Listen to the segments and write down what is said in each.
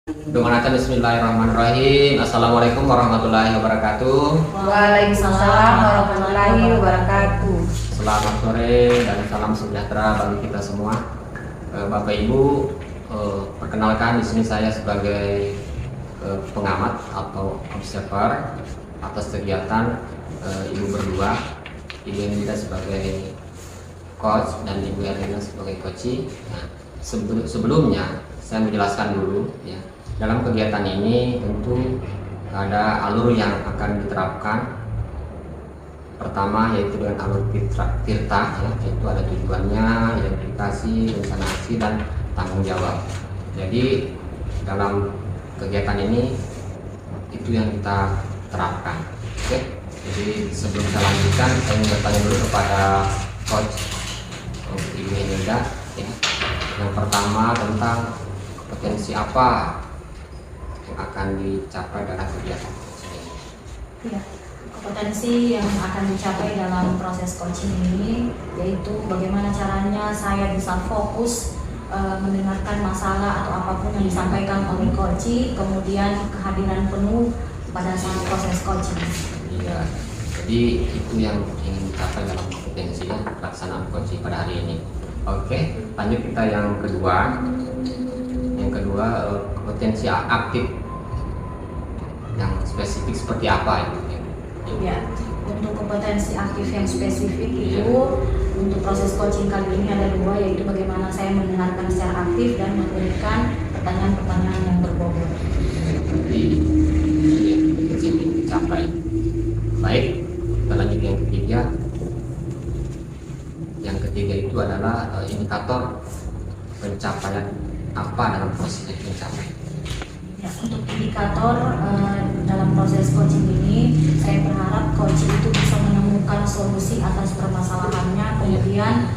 Bismillahirrahmanirrahim. Assalamualaikum warahmatullahi wabarakatuh. Waalaikumsalam warahmatullahi wabarakatuh. Selamat sore dan salam sejahtera bagi kita semua. Bapak Ibu, perkenalkan di sini saya sebagai pengamat atau observer atas kegiatan Ibu berdua, Ibu Enida sebagai coach dan Ibu Erlina sebagai coach. Nah, sebelumnya saya menjelaskan dulu ya. Dalam kegiatan ini tentu ada alur yang akan diterapkan. Pertama yaitu dengan alur tirta ya, yaitu ada tujuannya, identifikasi, rencana aksi dan tanggung jawab. Jadi dalam kegiatan ini itu yang kita terapkan. Oke. Jadi sebelum saya lanjutkan, saya ingin bertanya dulu kepada coach Ibu Enida ya. Yang pertama tentang kompetensi apa yang akan dicapai dalam kegiatan coaching ini? Ya, kompetensi yang akan dicapai dalam proses coaching ini yaitu bagaimana caranya saya bisa fokus mendengarkan masalah atau apapun yang disampaikan oleh coach, kemudian kehadiran penuh pada saat proses coaching. Iya, jadi itu yang ingin dicapai dalam kompetensi pelaksanaan coaching pada hari ini. Oke, lanjut kita yang kedua. Yang kedua, kompetensi aktif yang spesifik seperti apa itu? Ya, untuk kompetensi aktif yang spesifik itu untuk proses coaching kali ini ada dua, yaitu bagaimana saya mendengarkan secara aktif dan memberikan pertanyaan-pertanyaan yang berbobot. Jadi kompetensi yang ingin dicapai. Baik, kita lanjut yang ketiga. Yang ketiga itu adalah indikator pencapaian apa dalam proses pencapaian. Ya, untuk indikator dalam proses coaching ini, saya berharap coach itu bisa menemukan solusi atas permasalahannya, kemudian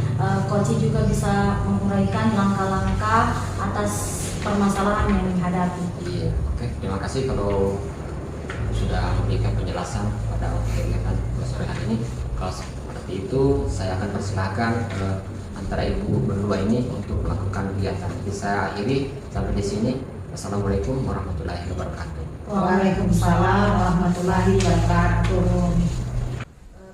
coach juga bisa menguraikan langkah-langkah atas permasalahan yang dihadapi. Iya, oke, terima kasih kalau sudah memberikan penjelasan pada kegiatan sore hari ini. Kalau seperti itu, saya akan persilahkan antara ibu berdua ini untuk melakukan kegiatan. Jadi saya akhiri sampai di sini. Assalamualaikum warahmatullahi wabarakatuh. Waalaikumsalam warahmatullahi wabarakatuh.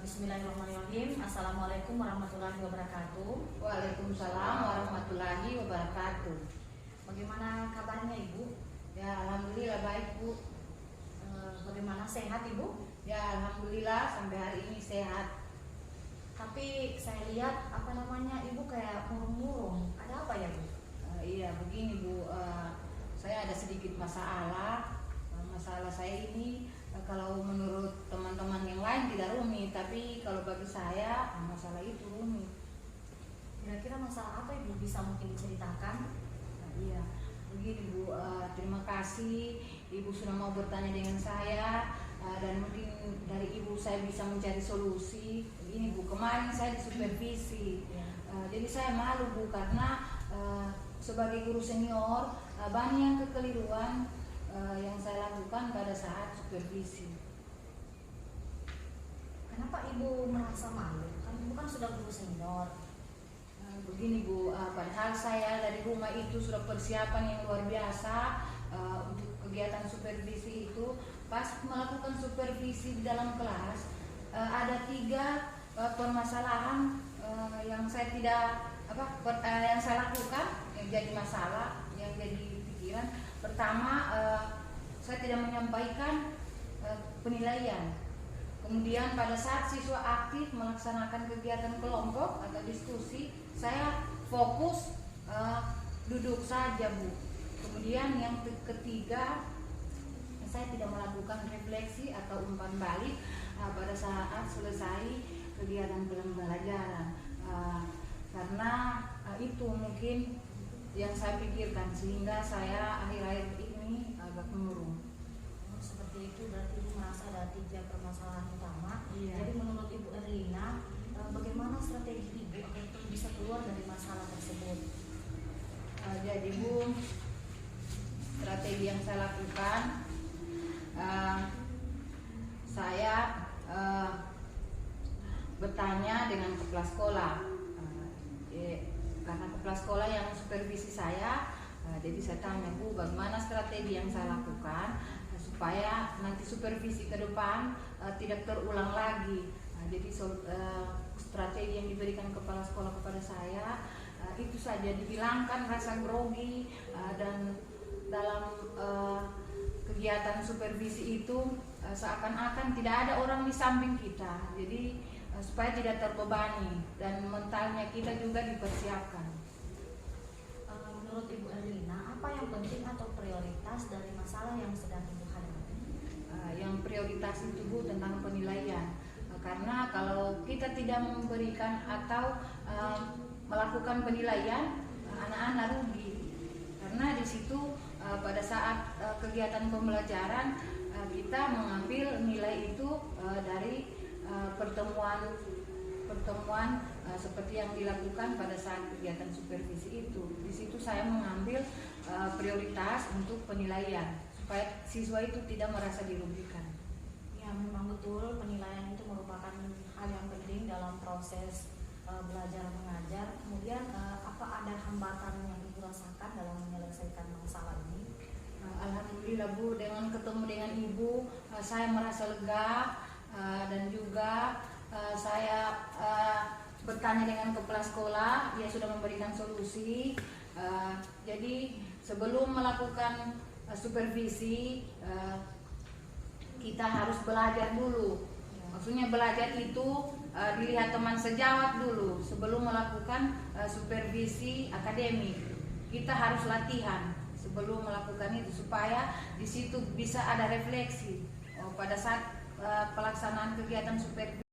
Bismillahirrahmanirrahim. Assalamualaikum warahmatullahi wabarakatuh. Waalaikumsalam warahmatullahi wabarakatuh. Bagaimana kabarnya Ibu? Ya, alhamdulillah baik Bu. Bagaimana, sehat Ibu? Ya, alhamdulillah sampai hari ini sehat. Tapi saya lihat Ibu kayak murung-murung. Ada apa ya Bu? Iya, begini Bu. Saya ada sedikit masalah. Masalah saya ini kalau menurut teman-teman yang lain tidak rumit, tapi kalau bagi saya masalah itu rumit. Kira-kira masalah apa Ibu, bisa mungkin diceritakan? Iya, begini Bu. Terima kasih Ibu sudah mau bertanya dengan saya. Dan mungkin dari Ibu saya bisa mencari solusi. Ini Bu, kemarin saya disupervisi. Jadi saya malu Bu, karena sebagai guru senior banyak yang kekeliruan yang saya lakukan pada saat supervisi. Kenapa Ibu merasa malu? Kan Ibu kan sudah guru senior. Begini Bu, padahal saya dari rumah itu sudah persiapan yang luar biasa untuk kegiatan supervisi itu. Pas melakukan supervisi di dalam kelas, ada 3 permasalahan yang saya yang saya lakukan yang jadi masalah, yang jadi pikiran. Pertama, saya tidak menyampaikan penilaian. Kemudian pada saat siswa aktif melaksanakan kegiatan kelompok atau diskusi, saya fokus duduk saja Bu. Kemudian yang ketiga, saya tidak melakukan refleksi atau umpan balik pada saat selesai kegiatan pembelajaran, karena itu mungkin yang saya pikirkan sehingga saya akhir-akhir ini agak murung. Seperti itu, berarti Ibu merasa ada 3 permasalahan utama. Iya. Jadi menurut Ibu Erlina, bagaimana strategi Ibu agar bisa keluar dari masalah tersebut? Jadi Bu, strategi yang saya lakukan, saya bertanya dengan kepala sekolah, karena kepala sekolah yang supervisi saya Jadi saya tanya, Bu, bagaimana strategi yang saya lakukan supaya nanti supervisi ke depan tidak terulang lagi. Jadi strategi yang diberikan kepala sekolah kepada saya itu saja, dihilangkan rasa grogi dan dalam kegiatan supervisi itu seakan-akan tidak ada orang di samping kita. Jadi supaya tidak terbebani dan mentalnya kita juga dipersiapkan. Menurut Ibu Erlina, apa yang penting atau prioritas dari masalah yang sedang Ibu hadapi? Yang prioritas itu, Bu, tentang penilaian. Karena kalau kita tidak memberikan atau melakukan penilaian, anak-anak rugi. Karena di situ pada saat kegiatan pembelajaran kita mengambil nilai itu dari pertemuan seperti yang dilakukan pada saat kegiatan supervisi itu. Di situ saya mengambil prioritas untuk penilaian supaya siswa itu tidak merasa dirugikan. Ya, memang betul penilaian itu merupakan hal yang penting dalam proses belajar mengajar. Kemudian apa ada hambatan yang Ibu rasakan dalam menyelesaikan masalah ini? Alhamdulillah, Bu, dengan ketemu dengan Ibu saya merasa lega dan juga saya bertanya dengan kepala sekolah, dia sudah memberikan solusi. Jadi sebelum melakukan supervisi kita harus belajar dulu. Maksudnya belajar itu dilihat teman sejawat dulu sebelum melakukan supervisi akademik. Kita harus latihan sebelum melakukan itu supaya di situ bisa ada refleksi pada saat pelaksanaan kegiatan supervisi.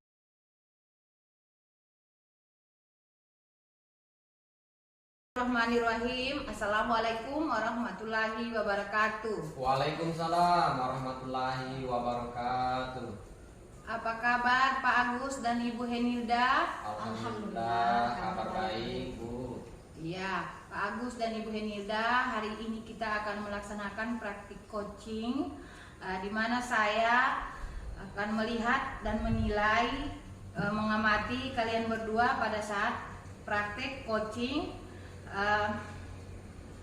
Bismillahirrahmanirrahim. Assalamualaikum warahmatullahi wabarakatuh. Waalaikumsalam warahmatullahi wabarakatuh. Apa kabar Pak Agus dan Ibu Henilda? Alhamdulillah, kabar baik, Bu. Iya, Pak Agus dan Ibu Henilda, hari ini kita akan melaksanakan praktik coaching di mana saya akan melihat dan menilai, mengamati kalian berdua pada saat praktik coaching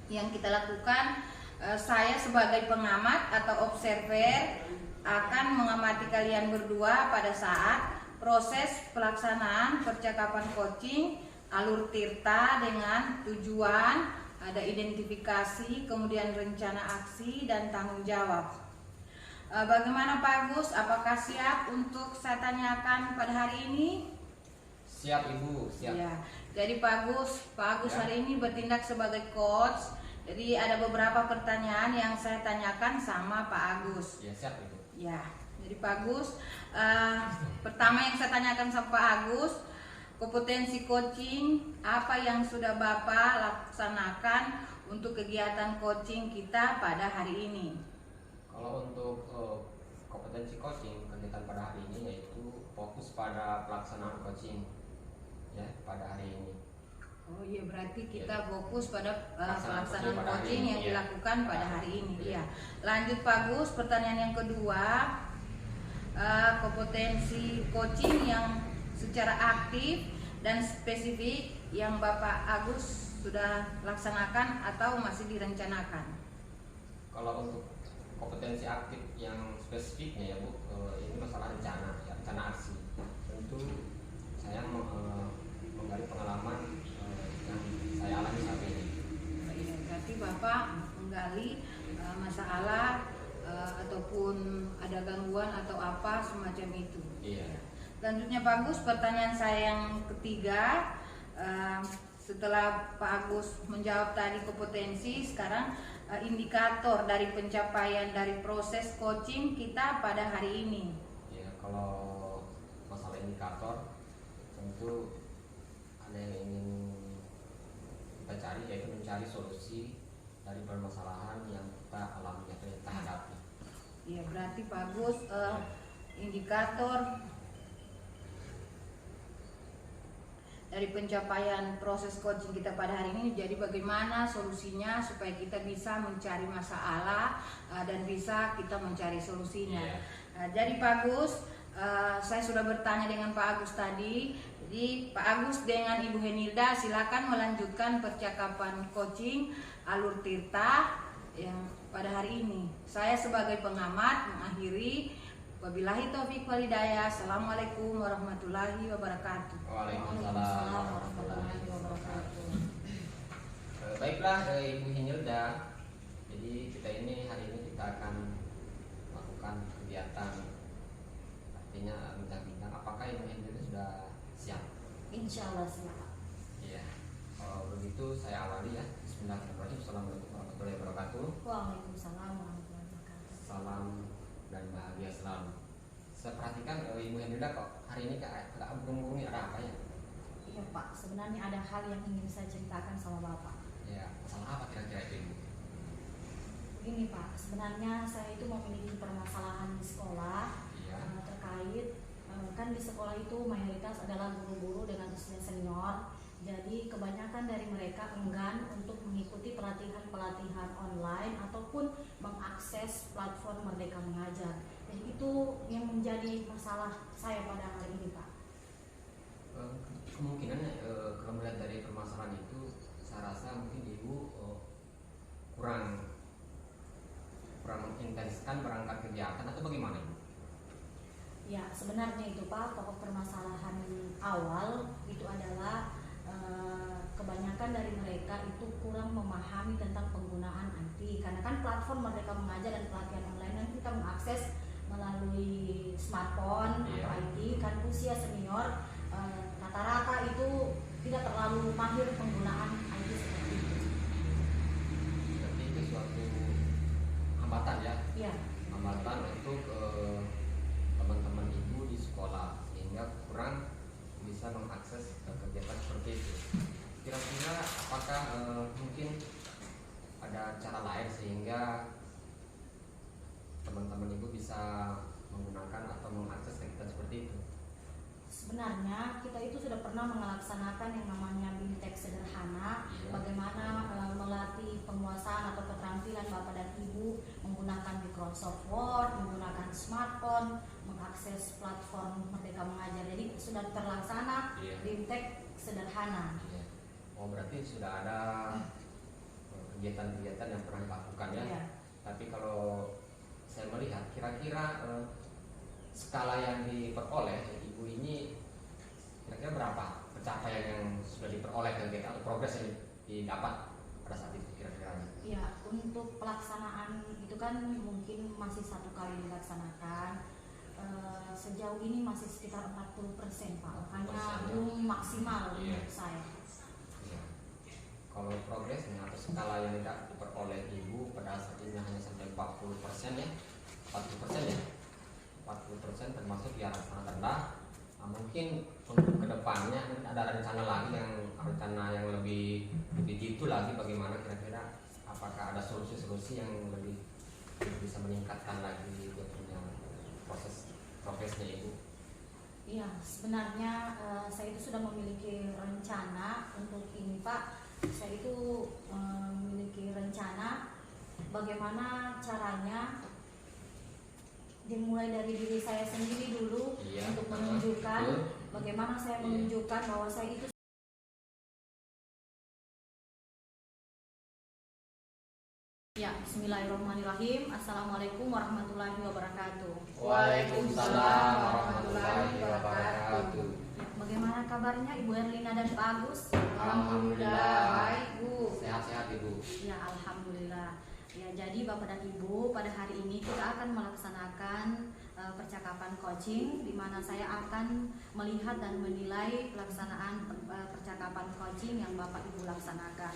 yang kita lakukan. Saya sebagai pengamat atau observer akan mengamati kalian berdua pada saat proses pelaksanaan percakapan coaching alur tirta dengan tujuan, ada identifikasi, kemudian rencana aksi dan tanggung jawab. Bagaimana Pak Agus? Apakah siap untuk saya tanyakan pada hari ini? Siap, Ibu, siap. Ya. Jadi Pak Agus Ya. hari ini bertindak sebagai coach. Jadi ada beberapa pertanyaan yang saya tanyakan sama Pak Agus. Ya, siap, Ibu. Ya. Jadi Pak Agus, pertama yang saya tanyakan sama Pak Agus, kompetensi coaching apa yang sudah Bapak laksanakan untuk kegiatan coaching kita pada hari ini? Kalau untuk kompetensi coaching kegiatan pada hari ini yaitu fokus pada pelaksanaan coaching ya pada hari ini. Oh iya, berarti kita fokus pada Pelaksanaan pelaksanaan pada hari coaching ini, yang iya. dilakukan pada hari ini. Iya. Ya. Lanjut Pak Gus, pertanyaan yang kedua, kompetensi coaching yang secara aktif dan spesifik yang Bapak Agus sudah laksanakan atau masih direncanakan? Kalau untuk kompetensi aktif yang spesifiknya ya Bu, ini masalah rencana, ya, rencana aksi. Tentu saya menggali pengalaman yang saya alami saat ini. Berarti Bapak menggali masalah ataupun ada gangguan atau apa semacam itu. Iya. Selanjutnya Pak Agus, pertanyaan saya yang ketiga, setelah Pak Agus menjawab tadi kompetensi, sekarang indikator dari pencapaian dari proses coaching kita pada hari ini. Ya, kalau masalah indikator tentu ada yang ingin kita cari, yaitu mencari solusi dari permasalahan yang kita alami atau yang kita hadapi. Ya, berarti Pak Agus, indikator dari pencapaian proses coaching kita pada hari ini, jadi bagaimana solusinya supaya kita bisa mencari masalah dan bisa kita mencari solusinya. Jadi Pak Agus, saya sudah bertanya dengan Pak Agus tadi. Jadi Pak Agus dengan Ibu Henilda silakan melanjutkan percakapan coaching Alur Tirta yang pada hari ini. Saya sebagai pengamat mengakhiri. Wabillahi taufiq wal hidayah. Assalamualaikum warahmatullahi wabarakatuh. Waalaikumsalam warahmatullahi wabarakatuh. Baiklah Ibu Hinilda. Jadi kita ini hari ini kita akan melakukan kegiatan, artinya bincang-bincang. Apakah Ibu Hinilda sudah siap? Insya Allah siap. Iya. Kalau begitu saya awali ya. Bismillahirrahmanirrahim. Assalamualaikum warahmatullahi wabarakatuh. Waalaikumsalam warahmatullahi wabarakatuh. Salam dan bahagia selalu. Saya perhatikan Ibu Hinilda kok hari ini agak burung-burung, ada apa ya? Iya Pak, sebenarnya ada hal yang ingin saya ceritakan sama Bapak. Ya, masalah apa kira-kira itu Ibu? Begini Pak, sebenarnya saya itu memiliki permasalahan di sekolah Iya. terkait kan di sekolah itu mayoritas adalah guru-guru dengan usia senior. Jadi kebanyakan dari mereka enggan untuk mengikuti pelatihan-pelatihan online ataupun mengakses platform Merdeka Mengajar. Jadi itu yang menjadi masalah saya pada hari ini Pak. Kemungkinan kalau melihat dari permasalahan itu, saya rasa mungkin Ibu kurang mengintenskan berangkat kegiatan atau bagaimana Ibu? Ya sebenarnya itu Pak, pokok permasalahan awal itu adalah kebanyakan dari mereka itu kurang memahami tentang penggunaan IT, karena kan platform Merdeka Mengajar dan pelatihan online yang kita mengakses melalui smartphone atau IT kan usia senior rata-rata itu tidak terlalu mahir penggunaan IT seperti itu. Berarti itu suatu hambatan ya? Iya. Hambatan untuk teman-teman Ibu di sekolah sehingga kurang bisa mengakses kegiatan seperti itu. Kira-kira apakah mungkin ada cara lain sehingga teman-teman Ibu bisa menggunakan atau mengakses kegiatan seperti itu? Sebenarnya kita itu sudah pernah melaksanakan yang namanya BIMTEK sederhana, bagaimana melatih penguasaan atau keterampilan Bapak dan Ibu menggunakan Microsoft Word, menggunakan smartphone, mengakses platform Merdeka Mengajar. Jadi sudah terlaksana BIMTEK sederhana. Oh berarti sudah ada kegiatan-kegiatan yang pernah dilakukan ya? Iya. Tapi kalau saya melihat kira-kira skala yang diperoleh Ibu ini kira-kira berapa pencapaian yang sudah diperoleh kegiatan atau progres yang didapat pada saat itu kira-kira? Ya, untuk pelaksanaan itu kan mungkin masih 1 kali dilaksanakan. Sejauh ini masih sekitar 40% Pak, hanya belum maksimal menurut saya. Ya. Kalau progresnya atau skala yang diperoleh Ibu pada saat ini hanya sampai 40% ya, 40% ya, 40% termasuk yang sangat rendah. Nah, mungkin untuk kedepannya ada rencana yang lebih jitu lagi, bagaimana kira-kira apakah ada solusi-solusi yang lebih bisa meningkatkan lagi dia punya proses progresnya Ibu? Iya, sebenarnya saya itu sudah memiliki rencana untuk ini Pak. Saya itu memiliki rencana bagaimana caranya dimulai dari diri saya sendiri dulu untuk menunjukkan bagaimana saya menunjukkan bahwa saya itu. Ya, Bismillahirrahmanirrahim. Assalamualaikum warahmatullahi wabarakatuh. Waalaikumsalam warahmatullahi wabarakatuh. Bagaimana kabarnya Ibu Erlina dan Pak Agus? Alhamdulillah baik Bu. Sehat-sehat Ibu. Ya, alhamdulillah. Ya, jadi Bapak dan Ibu, pada hari ini kita akan melaksanakan percakapan coaching, di mana saya akan melihat dan menilai pelaksanaan percakapan coaching yang Bapak Ibu laksanakan.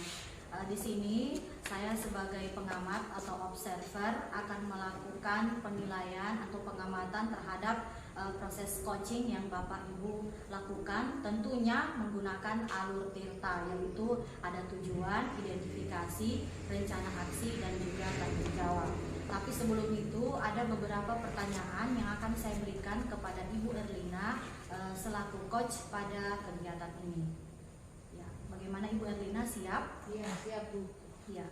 Di sini saya sebagai pengamat atau observer akan melakukan penilaian atau pengamatan terhadap proses coaching yang Bapak Ibu lakukan, tentunya menggunakan alur Tirta, yaitu ada tujuan, identifikasi, rencana aksi, dan juga tanggung jawab. Tapi sebelum itu ada beberapa pertanyaan yang akan saya berikan kepada Ibu Erlina selaku coach pada kegiatan ini. Ya, bagaimana Ibu Erlina, siap? Iya siap Bu. Ya.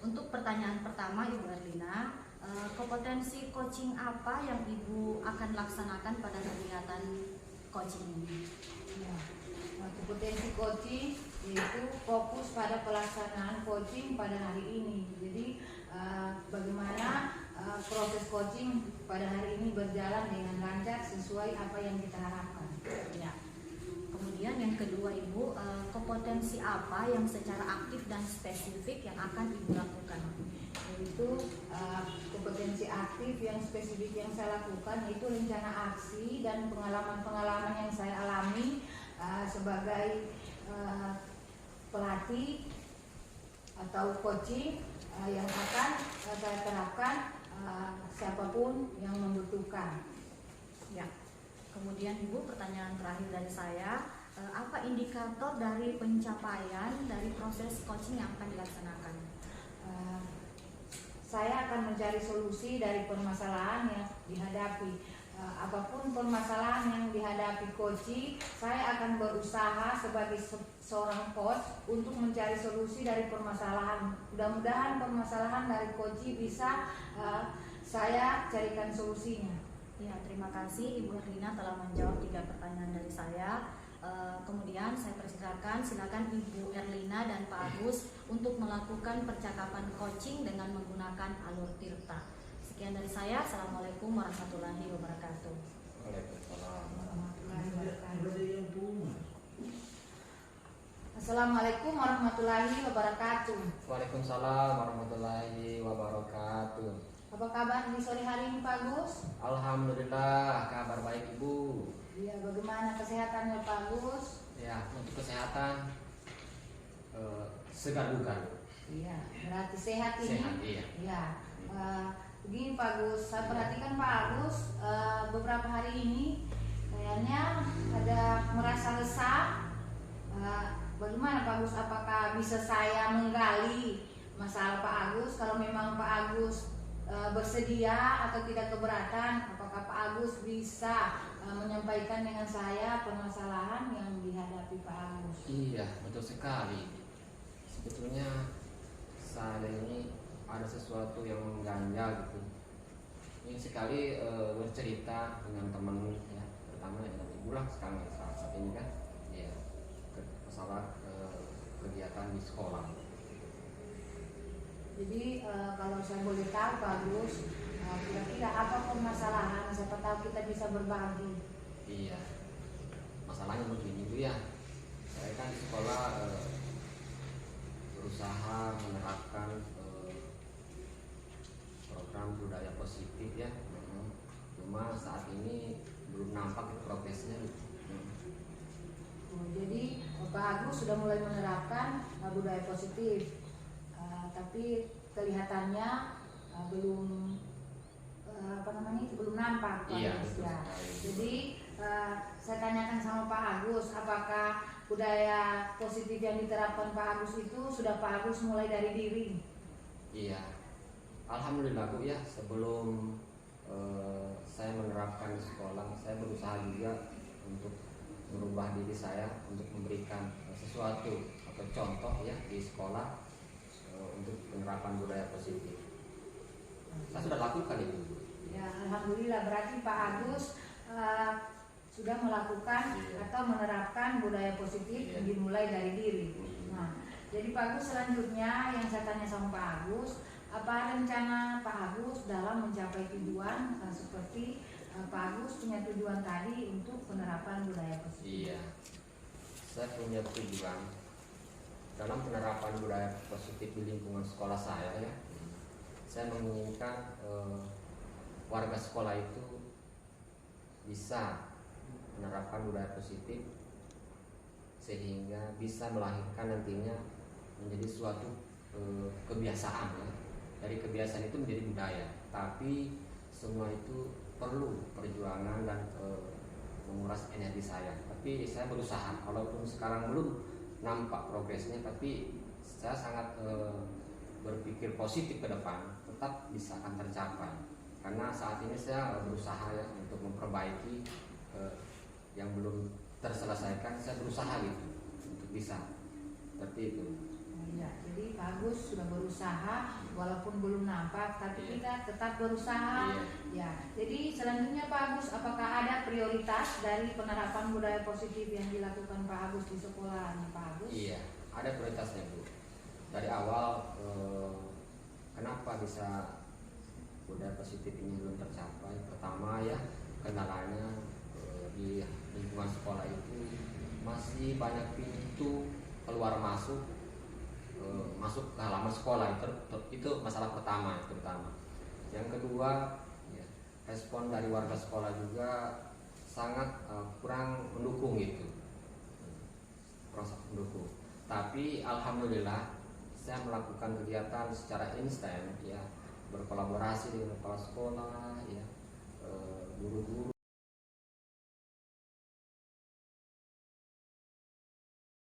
Untuk pertanyaan pertama Ibu Erlina, kompetensi coaching apa yang Ibu akan laksanakan pada kegiatan coaching ini? Ya. kompetensi coaching yaitu fokus pada pelaksanaan coaching pada hari ini. Jadi bagaimana proses coaching pada hari ini berjalan dengan lancar sesuai apa yang kita harapkan. Ya. Kemudian yang kedua Ibu, kompetensi apa yang secara aktif dan spesifik yang akan Ibu lakukan? Yaitu kompetensi aktif yang spesifik yang saya lakukan yaitu rencana aksi dan pengalaman-pengalaman yang saya alami sebagai pelatih atau coaching yang akan saya terapkan siapapun yang membutuhkan. Ya. Kemudian Ibu, pertanyaan terakhir dari saya, apa indikator dari pencapaian dari proses coaching yang akan dilaksanakan? Saya akan mencari solusi dari permasalahan yang dihadapi. Apapun permasalahan yang dihadapi coaching, saya akan berusaha sebagai seorang coach untuk mencari solusi dari permasalahan. Mudah-mudahan permasalahan dari coaching bisa saya carikan solusinya. Ya, terima kasih Ibu Erlina telah menjawab 3 pertanyaan dari saya. Kemudian saya persilakan, silakan Ibu Erlina dan Pak Agus untuk melakukan percakapan coaching dengan menggunakan alur tirta. Sekian dari saya. Assalamualaikum warahmatullahi wabarakatuh. Waalaikumsalam. Assalamualaikum warahmatullahi wabarakatuh. Waalaikumsalam warahmatullahi wabarakatuh. Apa kabar di sore hari ini Pak Gus? Alhamdulillah, kabar baik Ibu. Iya, bagaimana kesehatannya Pak Gus? Ya, untuk kesehatan segar bukan. Iya, berarti sehat ini. Sehat, iya. Iya. Begini Pak Gus, saya perhatikan Pak Agus beberapa hari ini kayaknya ada merasa resah. Bagaimana Pak Agus? Apakah bisa saya menggali masalah Pak Agus? Kalau memang Pak Agus bersedia atau tidak keberatan, apakah Pak Agus bisa menyampaikan dengan saya permasalahan yang dihadapi Pak Agus? Iya, betul sekali. Sebetulnya saya ini ada sesuatu yang mengganjal gitu. Ingin sekali bercerita dengan teman ya, pertama dengan ibu lah sekarang saat ini kan, ya masalah kegiatan di sekolah. Jadi kalau saya boleh tahu Pak Agus, kira-kira apa permasalahan? Siapa tahu kita bisa berbagi. Iya, masalahnya begini Bu ya. Saya kan di sekolah berusaha menerapkan program budaya positif ya. Cuma saat ini belum nampak progresnya. Jadi Pak Agus sudah mulai menerapkan budaya positif. Tapi kelihatannya belum belum nampak Pak Iya, Agus betul ya. sekali. Jadi saya tanyakan sama Pak Agus, apakah budaya positif yang diterapkan Pak Agus itu sudah Pak Agus mulai dari diri? Iya, alhamdulillah Bu ya. Sebelum saya menerapkan di sekolah, saya berusaha juga untuk merubah diri saya untuk memberikan sesuatu atau contoh ya di sekolah untuk penerapan budaya positif. Saya sudah lakukan itu. Ya, alhamdulillah, berarti Pak Agus sudah melakukan atau menerapkan budaya positif dimulai dari diri. Nah, jadi Pak Agus, selanjutnya yang saya tanya sama Pak Agus, apa rencana Pak Agus dalam mencapai tujuan seperti Pak Agus punya tujuan tadi untuk penerapan budaya positif? Iya, saya punya tujuan dalam penerapan budaya positif di lingkungan sekolah saya ya. Saya menginginkan warga sekolah itu bisa menerapkan budaya positif sehingga bisa melahirkan nantinya menjadi suatu kebiasaan ya. Dari kebiasaan itu menjadi budaya, tapi semua itu perlu perjuangan dan menguras energi saya. Tapi saya berusaha, walaupun sekarang belum nampak progresnya, tapi saya sangat berpikir positif ke depan, tetap bisa akan tercapai. Karena saat ini saya berusaha ya untuk memperbaiki yang belum terselesaikan, saya berusaha gitu untuk bisa seperti itu. Ya, jadi Pak Agus sudah berusaha walaupun belum nampak, tapi kita tetap berusaha. Ya, jadi selanjutnya Pak Agus, apakah ada prioritas dari penerapan budaya positif yang dilakukan Pak Agus di sekolahnya Pak Agus? Iya, ada prioritasnya Bu. Dari awal kenapa bisa budaya positif ini belum tercapai? Pertama ya, kendalanya di lingkungan sekolah itu masih banyak pintu keluar masuk masuk ke halaman sekolah, itu masalah pertama terutama. Yang kedua ya, respon dari warga sekolah juga sangat kurang mendukung gitu, proses mendukung. Tapi alhamdulillah saya melakukan kegiatan secara instan ya, berkolaborasi dengan kepala sekolah ya, guru-guru